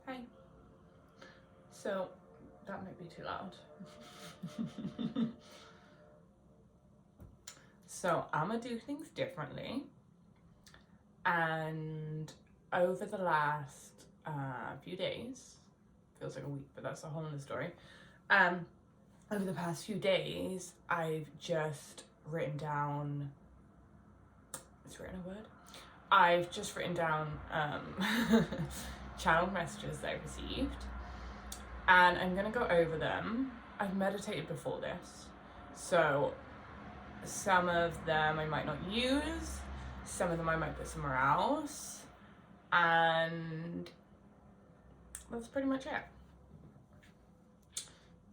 Hi. So, that might be too loud. So, I'm gonna do things differently. And over the last few days, feels like a week, but that's a whole other story. Over the past few days, I've just written down. It's written a word. I've just written down channel messages that I received, and I'm gonna go over them. I've meditated before this, so some of them I might not use, some of them I might put somewhere else, and that's pretty much it.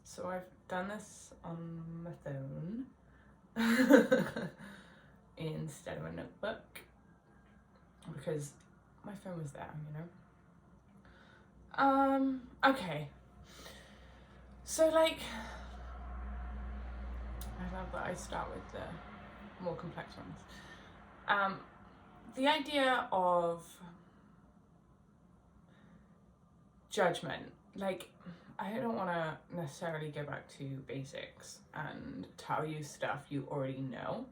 So I've done this on my phone instead of a notebook because my phone was there, you know. Okay. So like, I love that I start with the more complex ones. The idea of judgment, like, I don't want to necessarily go back to basics and tell you stuff you already know,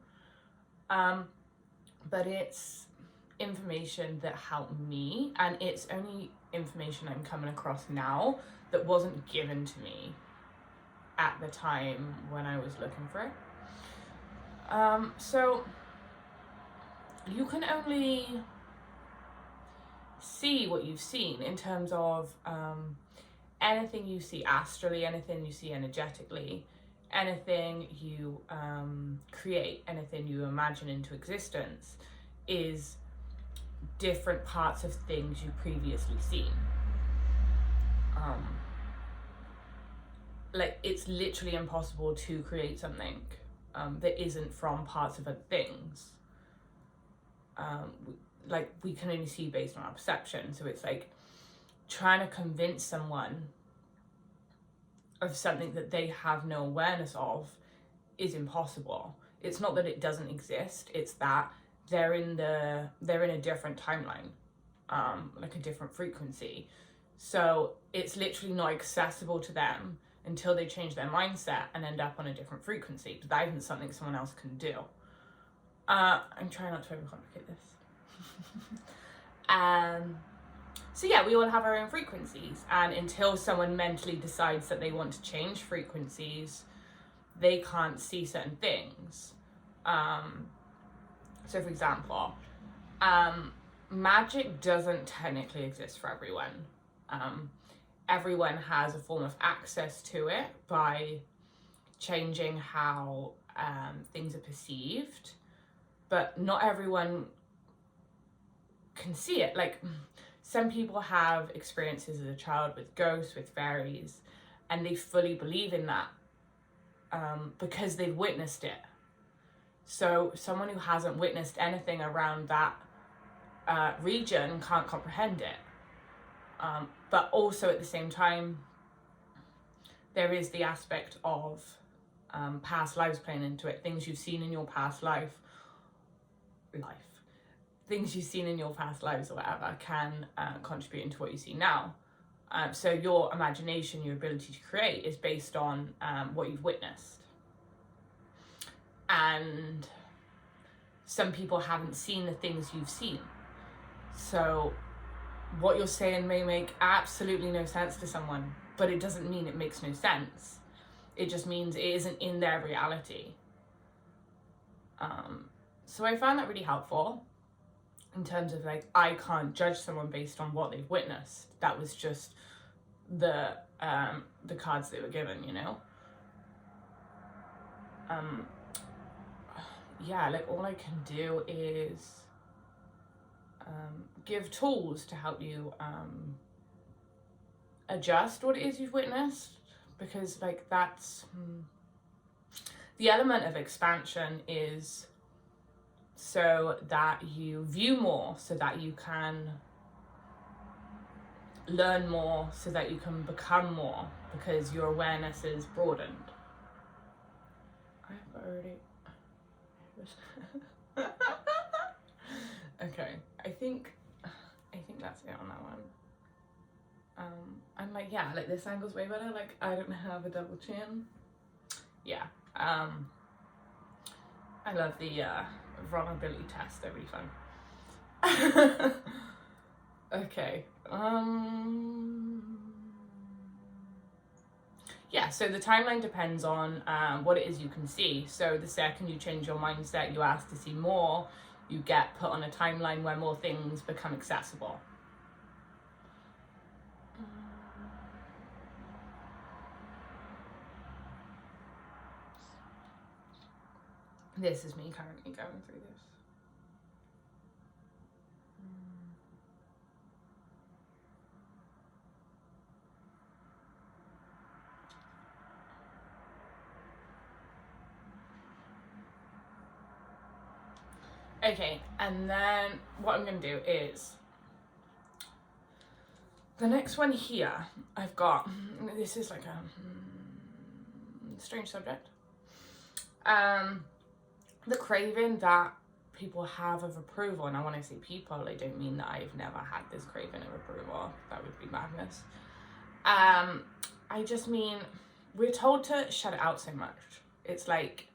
but it's information that helped me, and it's only information I'm coming across now that wasn't given to me at the time when I was looking for it. So you can only see what you've seen in terms of anything you see astrally, anything you see energetically, anything you create, anything you imagine into existence is different parts of things you've previously seen. Like, it's literally impossible to create something that isn't from parts of other things. Like, we can only see based on our perception, so it's like trying to convince someone of something that they have no awareness of is impossible. It's not that it doesn't exist, it's that they're in a different timeline, like a different frequency. So it's literally not accessible to them until they change their mindset and end up on a different frequency. But that isn't something someone else can do. I'm trying not to overcomplicate this. So yeah, we all have our own frequencies, and until someone mentally decides that they want to change frequencies, they can't see certain things. So for example, magic doesn't technically exist for everyone. Everyone has a form of access to it by changing how things are perceived, but not everyone can see it. Like, some people have experiences as a child with ghosts, with fairies, and they fully believe in that because they've witnessed it. So someone who hasn't witnessed anything around that region can't comprehend it. But also at the same time, there is the aspect of past lives playing into it. Things you've seen in your past things you've seen in your past lives or whatever can contribute into what you see now. So your imagination, your ability to create, is based on what you've witnessed. And some people haven't seen the things you've seen. So what you're saying may make absolutely no sense to someone, but it doesn't mean it makes no sense. It just means it isn't in their reality. So I found that really helpful in terms of, like, I can't judge someone based on what they've witnessed. That was just the cards they were given, you know? Yeah, like, all I can do is give tools to help you adjust what it is you've witnessed, because, like, that's the element of expansion is so that you view more, so that you can learn more, so that you can become more, because your awareness is broadened. I've already okay, I think that's it on that one. I'm like, yeah, like this angle's way better. Like, I don't have a double chin. Yeah. I love the vulnerability test. They're really fun. Okay. Yeah, so the timeline depends on what it is you can see. So the second you change your mindset, you ask to see more, you get put on a timeline where more things become accessible. This is me currently going through this. Okay, and then what I'm going to do is, the next one here, I've got, this is like a strange subject. The craving that people have of approval, and I want to say people, I don't mean that I've never had this craving of approval. That would be madness. I just mean, we're told to shut it out so much. It's like,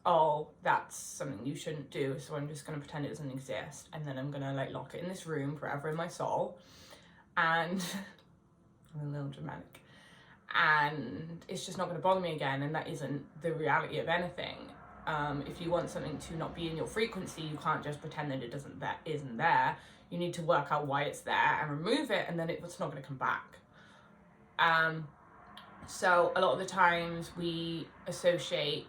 oh, that's something you shouldn't do, so I'm just going to pretend it doesn't exist, and then I'm going to like lock it in this room forever in my soul, and I'm a little dramatic, and it's just not going to bother me again, and that isn't the reality of anything. If you want something to not be in your frequency, you can't just pretend that it isn't there. You need to work out why it's there and remove it, and then it's not going to come back. So a lot of the times we associate,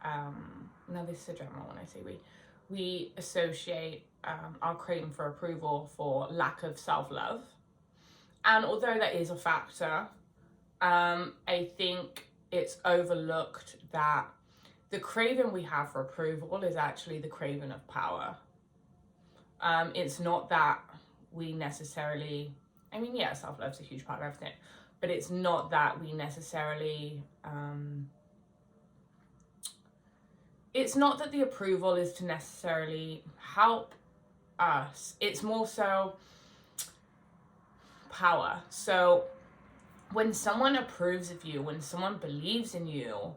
now this is a general when I say we associate our craving for approval for lack of self-love. And although that is a factor, I think it's overlooked that the craving we have for approval is actually the craving of power. It's not that we necessarily, I mean, yeah, self-love's a huge part of everything, but it's not that we necessarily, it's not that the approval is to necessarily help us. It's more so power. So when someone approves of you, when someone believes in you,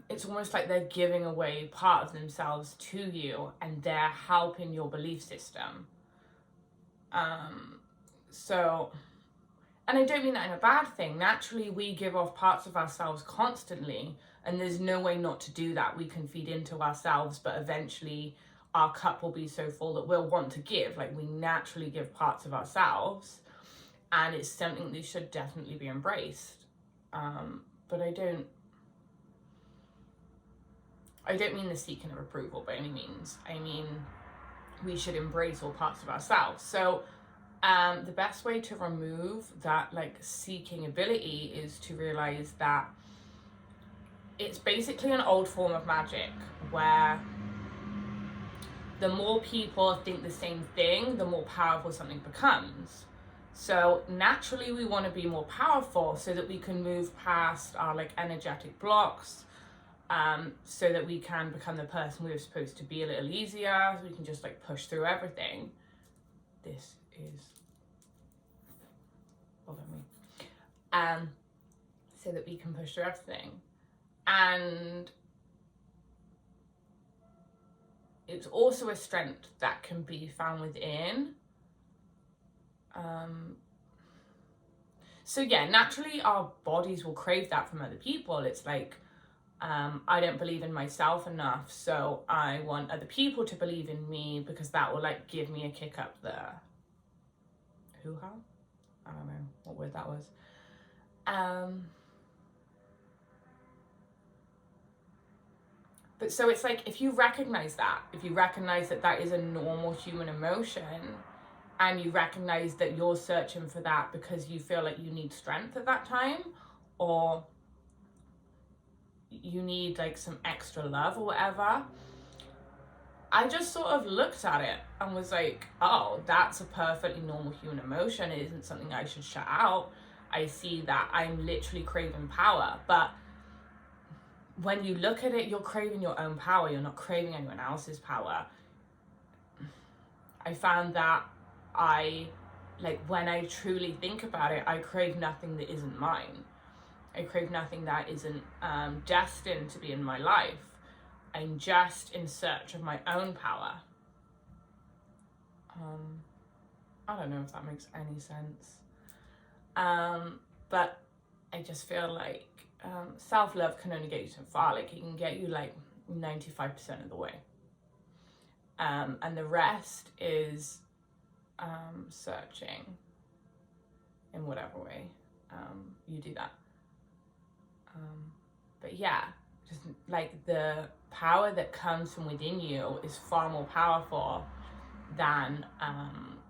it's almost like they're giving away part of themselves to you, and they're helping your belief system. So, and I don't mean that in a bad thing. Naturally, we give off parts of ourselves constantly, and there's no way not to do that. We can feed into ourselves, but eventually our cup will be so full that we'll want to give. Like, we naturally give parts of ourselves, and it's something that should definitely be embraced. But I don't mean the seeking of approval by any means. I mean, we should embrace all parts of ourselves. So the best way to remove that like seeking ability is to realize that it's basically an old form of magic where the more people think the same thing, the more powerful something becomes. So naturally we want to be more powerful so that we can move past our like energetic blocks, so that we can become the person we were supposed to be a little easier, so we can just like push through everything. This is bothering me. So that we can push through everything. And it's also a strength that can be found within. So yeah, naturally our bodies will crave that from other people. It's like, I don't believe in myself enough, so I want other people to believe in me because that will like give me a kick up the hoo-ha? I don't know what word that was. But so it's like, if you recognize that that is a normal human emotion, and you recognize that you're searching for that because you feel like you need strength at that time, or you need like some extra love or whatever, I just sort of looked at it and was like, oh, that's a perfectly normal human emotion. It isn't something I should shut out. I see that I'm literally craving power, but when you look at it, you're craving your own power. You're not craving anyone else's power. I found that I like when I truly think about it, I crave nothing that isn't mine. I crave nothing that isn't destined to be in my life. I'm just in search of my own power. I don't know if that makes any sense. But I just feel like self-love can only get you so far. Like it can get you like 95% of the way. And the rest is searching in whatever way you do that. But yeah, just like the power that comes from within you is far more powerful than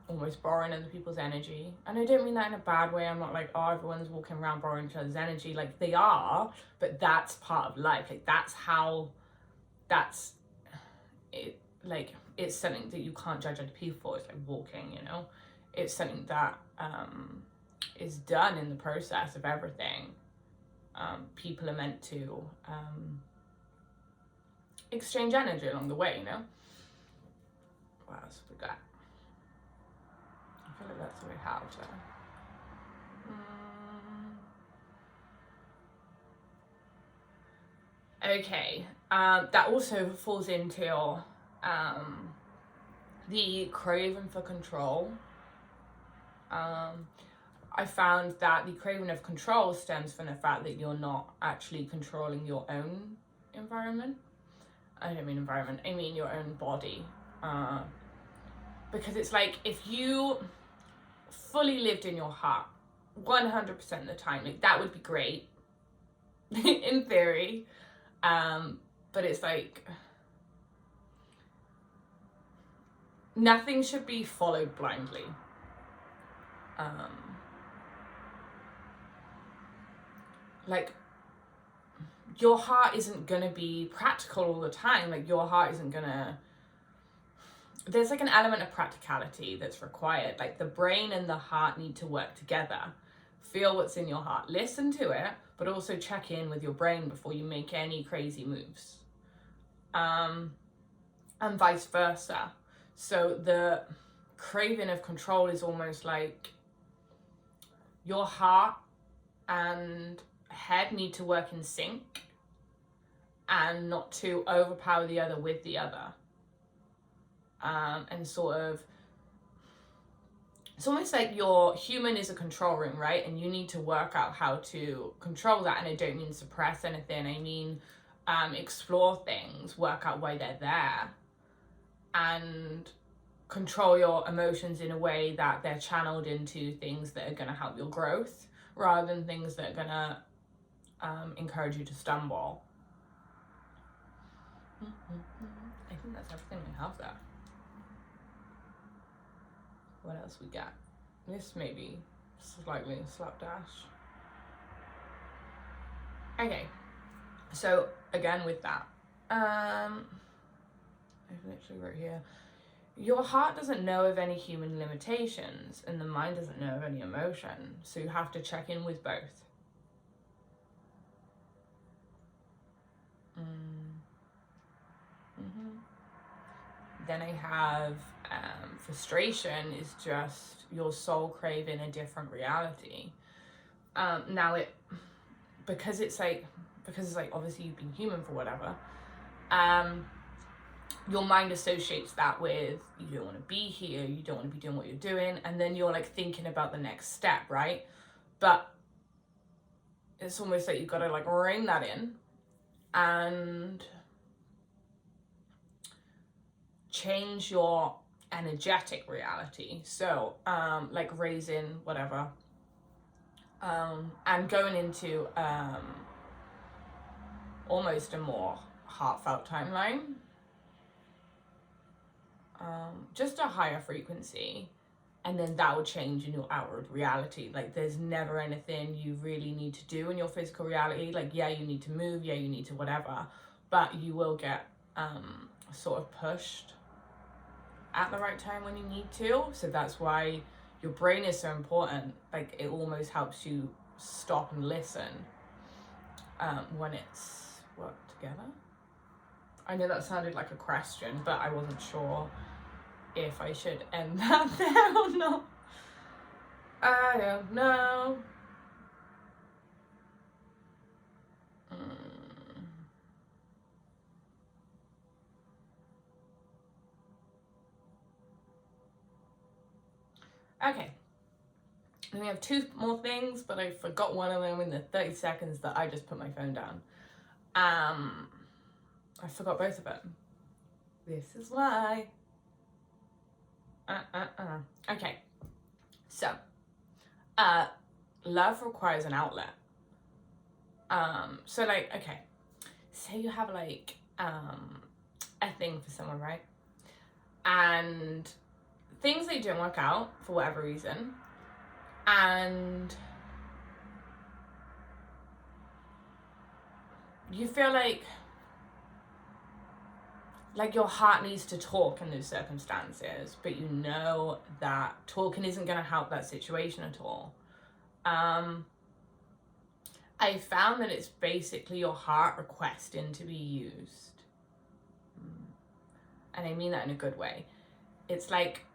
almost borrowing other people's energy. And I don't mean that in a bad way. I'm not like, oh, everyone's walking around borrowing each other's energy. Like they are, but that's part of life. Like that's it. Like it's something that you can't judge other people for. It's like walking, you know. It's something that is done in the process of everything. People are meant to exchange energy along the way, you know. What else have we got? I feel like that's what we have there. Okay, that also falls into the craving for control. I found that the craving of control stems from the fact that you're not actually controlling your own environment. I don't mean environment, I mean your own body. Because it's like if you fully lived in your heart 100% of the time, like that would be great in theory. But it's like nothing should be followed blindly. Like your heart isn't gonna be practical all the time. Like your heart isn't gonna, there's like an element of practicality that's required. Like the brain and the heart need to work together. Feel what's in your heart, listen to it, but also check in with your brain before you make any crazy moves. And vice versa. So the craving of control is almost like your heart and head need to work in sync and not to overpower the other with the other. And sort of, it's almost like your human is a control room, right? And you need to work out how to control that. And I don't mean suppress anything. I mean explore things, work out why they're there, and control your emotions in a way that they're channeled into things that are going to help your growth rather than things that are going to encourage you to stumble. I think that's everything we have there. What else we got? This maybe slightly slapdash. Okay, so again with that, I've literally wrote here, your heart doesn't know of any human limitations and the mind doesn't know of any emotion, so you have to check in with both. Then I have frustration is just your soul craving a different reality. Now because it's like obviously you've been human for whatever, your mind associates that with you don't want to be here, you don't want to be doing what you're doing, and then you're like thinking about the next step, right? But it's almost like you've got to like rein that in and change your energetic reality. So like raising whatever, and going into almost a more heartfelt timeline, just a higher frequency, and then that will change in your outward reality. Like there's never anything you really need to do in your physical reality. Like yeah, you need to move, yeah, you need to whatever, but you will get sort of pushed at the right time when you need to. So that's why your brain is so important. Like it almost helps you stop and listen when it's worked together. I know that sounded like a question, but I wasn't sure if I should end that there or not. I don't know. Okay. And we have two more things, but I forgot one of them in the 30 seconds that I just put my phone down. I forgot both of them. This is why. Okay. So, love requires an outlet. So like, okay, say you have like, a thing for someone, right? And things they don't work out for whatever reason. And you feel like your heart needs to talk in those circumstances, but you know that talking isn't going to help that situation at all. I found that it's basically your heart requesting to be used. And I mean that in a good way. It's like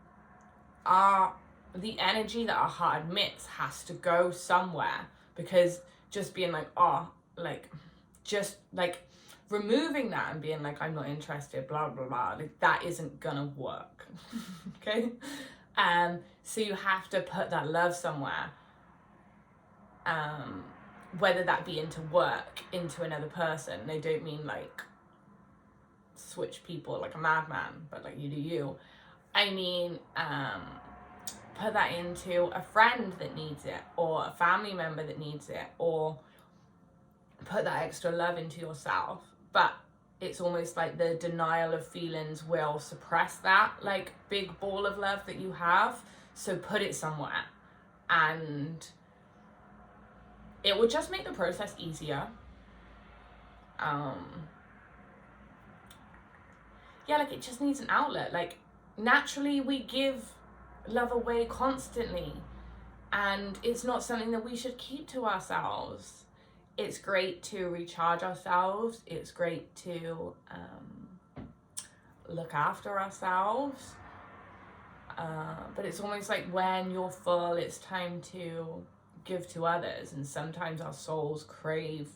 the energy that our heart admits has to go somewhere, because just being like, just like removing that and being like, I'm not interested, blah, blah, blah, like that isn't gonna work. Okay? So you have to put that love somewhere. Whether that be into work, into another person. I don't mean like switch people like a madman, but like you do you. I mean, put that into a friend that needs it, or a family member that needs it, or put that extra love into yourself. But it's almost like the denial of feelings will suppress that like big ball of love that you have. So put it somewhere, and it would just make the process easier. Yeah, like it just needs an outlet. Like naturally we give love away constantly, and it's not something that we should keep to ourselves. It's great to recharge ourselves. It's great to look after ourselves. But it's almost like when you're full, it's time to give to others. And sometimes our souls crave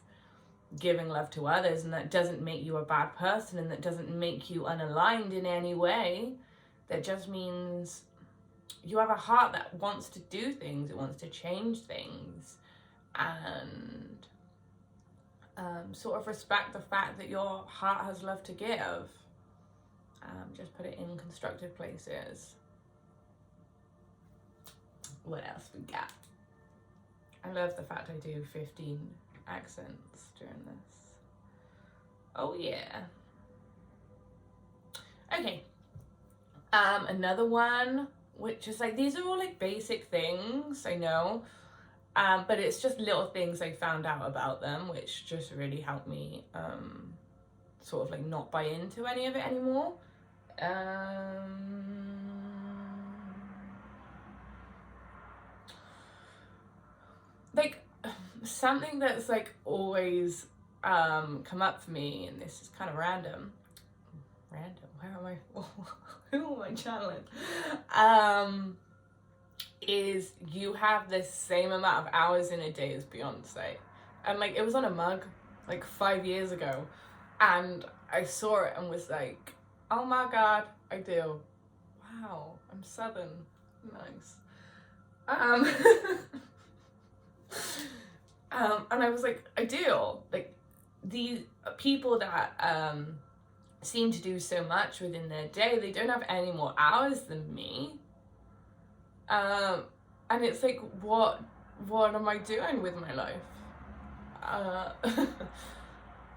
giving love to others, and that doesn't make you a bad person, and that doesn't make you unaligned in any way. That just means you have a heart that wants to do things, it wants to change things, and sort of respect the fact that your heart has love to give. Just put it in constructive places. What else we got? I love the fact I do 15 accents during this. Oh yeah. Okay. Another one, which is like, these are all like basic things, I know. But it's just little things I found out about them, which just really helped me sort of like not buy into any of it anymore. Like something that's like always come up for me, and this is kind of random, where am I who am I channeling, is you have the same amount of hours in a day as Beyonce. And like it was on a mug like 5 years ago, and I saw it and was like, oh my god, I do. Wow, I'm Southern. Nice. And I was like, I do. Like these people that seem to do so much within their day, they don't have any more hours than me. And it's like, what am I doing with my life?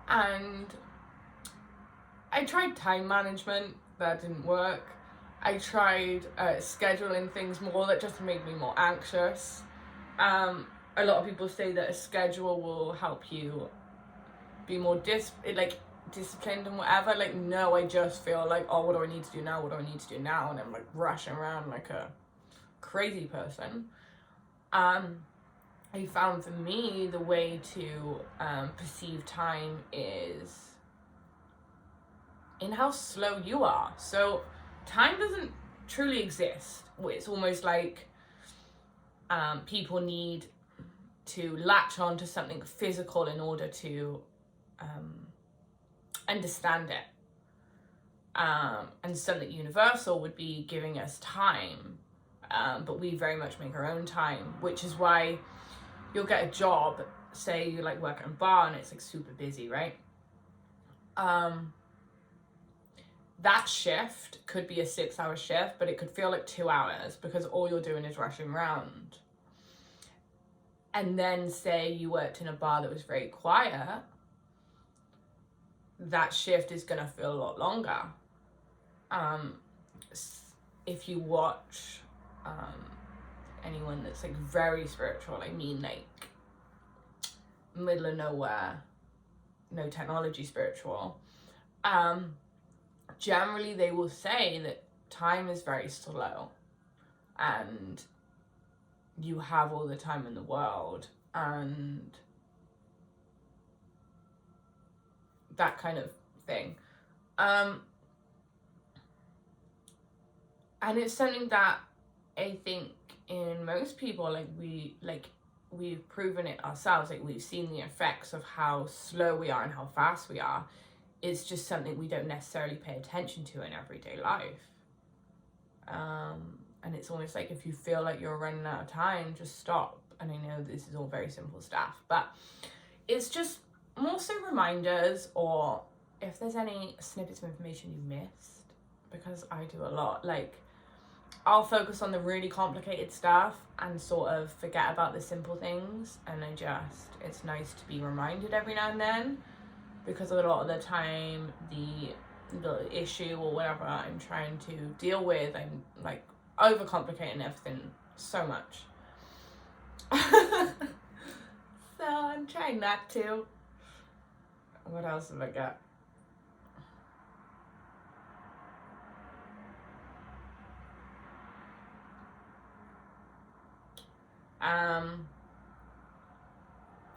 And I tried time management, that didn't work. I tried scheduling things more, that just made me more anxious. A lot of people say that a schedule will help you be more disciplined and whatever. Like, no, I just feel like, oh, what do I need to do now? What do I need to do now? And I'm like rushing around like a crazy person. I found for me the way to perceive time is in how slow you are. So time doesn't truly exist. It's almost like People need to latch on to something physical in order to understand it. And something universal would be giving us time. But we very much make our own time, which is why you'll get a job, say you like work at a bar and it's like super busy, right? That shift could be a 6-hour shift, but it could feel like 2 hours because all you're doing is rushing around. And then say you worked in a bar that was very quiet, that shift is going to feel a lot longer. If you watch anyone that's like very spiritual, I mean like middle of nowhere, no technology spiritual, generally they will say that time is very slow and you have all the time in the world and that kind of thing. And it's something that I think in most people, we've proven it ourselves, like we've seen the effects of how slow we are and how fast we are. It's just something we don't necessarily pay attention to in everyday life. And it's almost like if you feel like you're running out of time, just stop. And I know this is all very simple stuff, but it's just more so reminders, or if there's any snippets of information you missed, because I do a lot, like I'll focus on the really complicated stuff and sort of forget about the simple things. And it's nice to be reminded every now and then, because a lot of the time the issue or whatever I'm trying to deal with, I'm like overcomplicating everything so much. So I'm trying not to. What else have I got?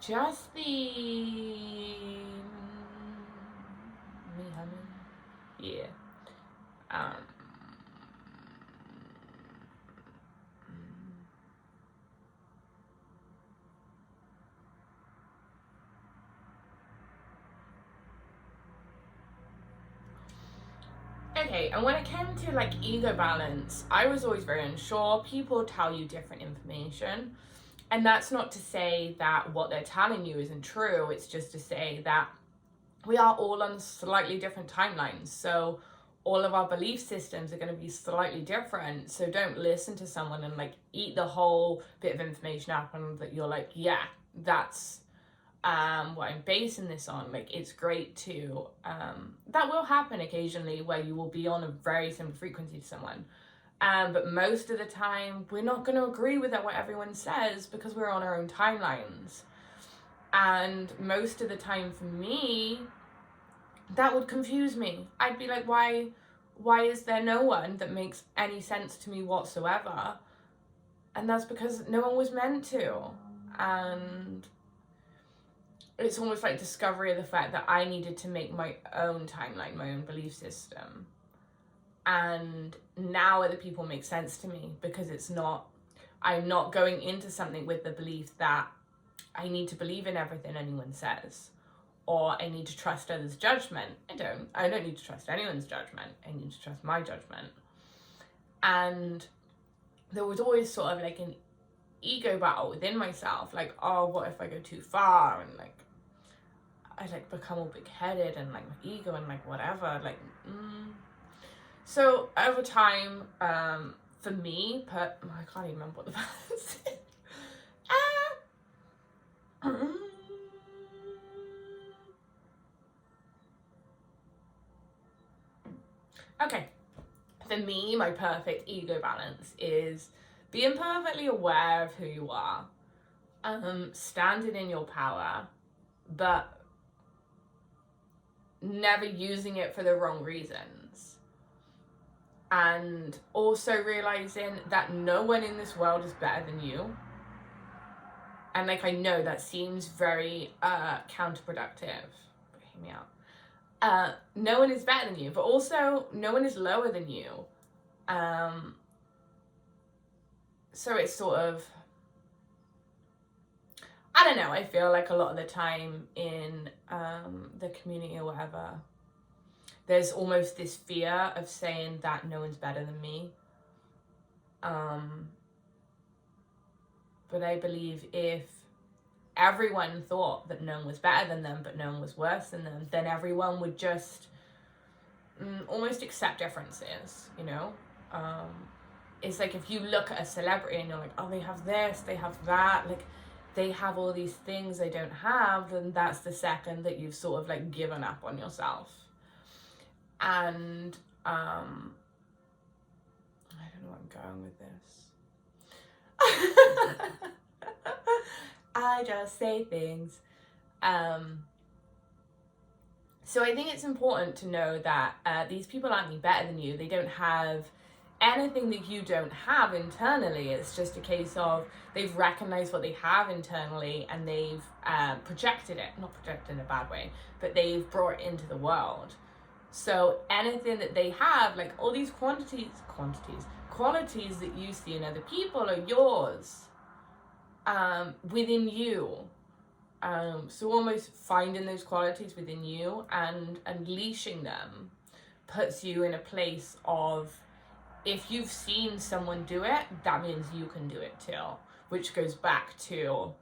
Just the me humming, yeah. Okay, and when it came to like ego balance, I was always very unsure. People tell you different information. And that's not to say that what they're telling you isn't true. It's just to say that we are all on slightly different timelines. So all of our belief systems are going to be slightly different. So don't listen to someone and like eat the whole bit of information up and that you're like, yeah, that's what I'm basing this on. Like, it's great to, that will happen occasionally where you will be on a very similar frequency to someone. But most of the time, we're not going to agree with what everyone says because we're on our own timelines. And most of the time for me, that would confuse me. I'd be like, why is there no one that makes any sense to me whatsoever? And that's because no one was meant to. And it's almost like discovery of the fact that I needed to make my own timeline, my own belief system. And now other people make sense to me because I'm not going into something with the belief that I need to believe in everything anyone says, or I need to trust others' judgment. I don't need to trust anyone's judgment. I need to trust my judgment. And there was always sort of like an ego battle within myself, like, oh, what if I go too far, and like I like become all big-headed and like my ego and like whatever, like So over time, for me, I can't even remember what the balance is. Okay, for me, my perfect ego balance is being perfectly aware of who you are, standing in your power, but never using it for the wrong reasons. And also realizing that no one in this world is better than you. And like, I know that seems very counterproductive, but hear me out. No one is better than you, but also no one is lower than you. So it's sort of I don't know, I feel like a lot of the time in the community or whatever, there's almost this fear of saying that no one's better than me. But I believe if everyone thought that no one was better than them, but no one was worse than them, then everyone would just almost accept differences, you know? It's like if you look at a celebrity and you're like, oh, they have this, they have that, like they have all these things they don't have, then that's the second that you've sort of like given up on yourself. And I don't know where I'm going with this. I just say things. So I think it's important to know that these people aren't any better than you. They don't have anything that you don't have internally. It's just a case of they've recognized what they have internally and they've projected it, not projected in a bad way, but they've brought it into the world. So anything that they have, like all these qualities that you see in other people are yours within you. So almost finding those qualities within you and unleashing them puts you in a place of, if you've seen someone do it, that means you can do it too, which goes back to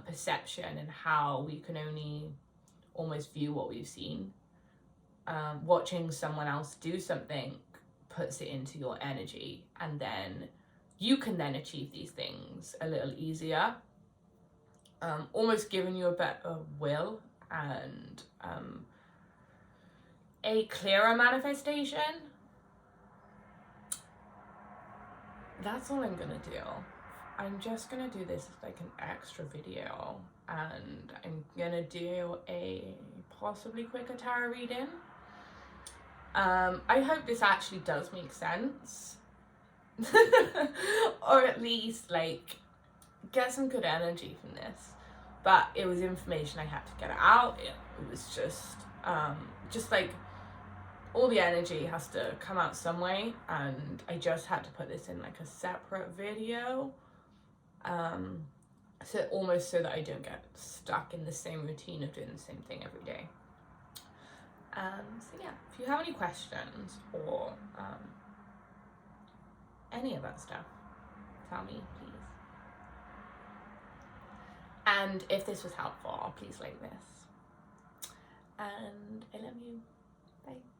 perception and how we can only almost view what we've seen. Watching someone else do something puts it into your energy, and then you can then achieve these things a little easier. Almost giving you a better will and a clearer manifestation. That's all I'm gonna do. I'm just gonna do this as like an extra video, and I'm gonna do a possibly quicker tarot reading. I hope this actually does make sense. Or at least like get some good energy from this. But it was information I had to get it out. It was just like all the energy has to come out some way, and I just had to put this in like a separate video. So almost so that I don't get stuck in the same routine of doing the same thing every day. So yeah, if you have any questions or any of that stuff, tell me, please. And if this was helpful, please like this. And I love you. Bye.